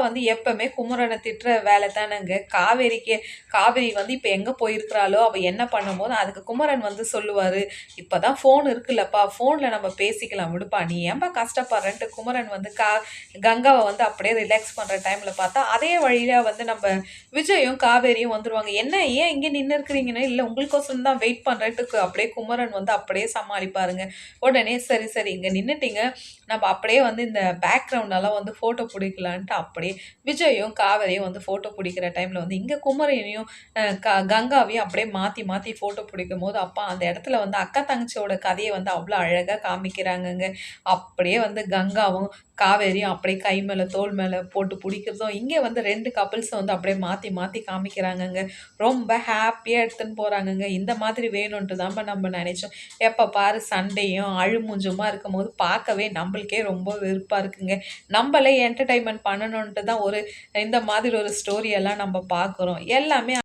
வந்து எப்பவுமே குமரனை திட்டுற வேலை தானேங்க. காவேரி வந்து இப்போ எங்கே போயிருக்கிறாளோ அவள் என்ன பண்ணும்போது அதுக்கு குமரன் வந்து சொல்லுவார், இப்போ தான் ஃபோன் இருக்குல்லப்பா, ஃபோனில் நம்ம பேசிக்கலாம் விடுப்பா, நீ ஏன்பா கஷ்டப்படுறன்ட்டு குமரன் வந்து கங்காவை வந்து அப்படியே ரிலாக்ஸ் பண்ணுற டைமில் பார்த்தா அதே வழியில் வந்து நம்ம விஜயும் காவேரியும் வந்துடுவாங்க. என்ன ஏன் இங்கே நின்று இருக்கிறீங்கன்னு, இல்லை உங்களுக்கோசரம் தான் வெயிட் பண்ணுறேன்ட்டு அப்படியே குமரன் வந்து அப்படியே சமாளிப்பாருங்க. உடனே சரி சரி இங்கே நின்றுட்டீங்க, நம்ம அப்படியே வந்து இந்த பேக்ரவுண்டெல்லாம் வந்து ஃபோட்டோ பிடிக்கலான்ட்டு அப்படியே விஜயும் காவேரியும் வந்து ஃபோட்டோ பிடிக்கிற டைமில் வந்து இங்கே குமரனையும் கங்காவையும் அப்படியே மாற்றி மாற்றி ஃபோட்டோ பிடிக்கும் போது அப்பா அந்த இடத்துல வந்து அக்கா தங்கச்சியோட கதையை வந்து அவ்வளோ அழகாக காமிக்கிறாங்கங்க. அப்படியே வந்து கங்காவும் காவேரியும் அப்படியே கை மேலே தோல் மேலே போட்டு பிடிக்கிறதும் இங்கே வந்து 2 கப்பிள்ஸை வந்து அப்படியே மாற்றி மாற்றி காமிக்கிறாங்கங்க. ரொம்ப ஹாப்பியாக எடுத்துன்னு போகிறாங்கங்க. இந்த மாதிரி வேணும்ன்ட்டு தான் நம்ம நினைச்சோம். எப்போ பாரு சண்டையும் அழுமூஞ்சுமா இருக்கும் போது பார்க்கவே நம்மளுக்கே ரொம்ப வெறுப்பாக இருக்குங்க. நம்மளே என்டர்டைன்மெண்ட் பண்ணணுன்ட்டு தான் இந்த மாதிரி ஒரு ஸ்டோரியெல்லாம் நம்ம பார்க்குறோம். எல்லாமே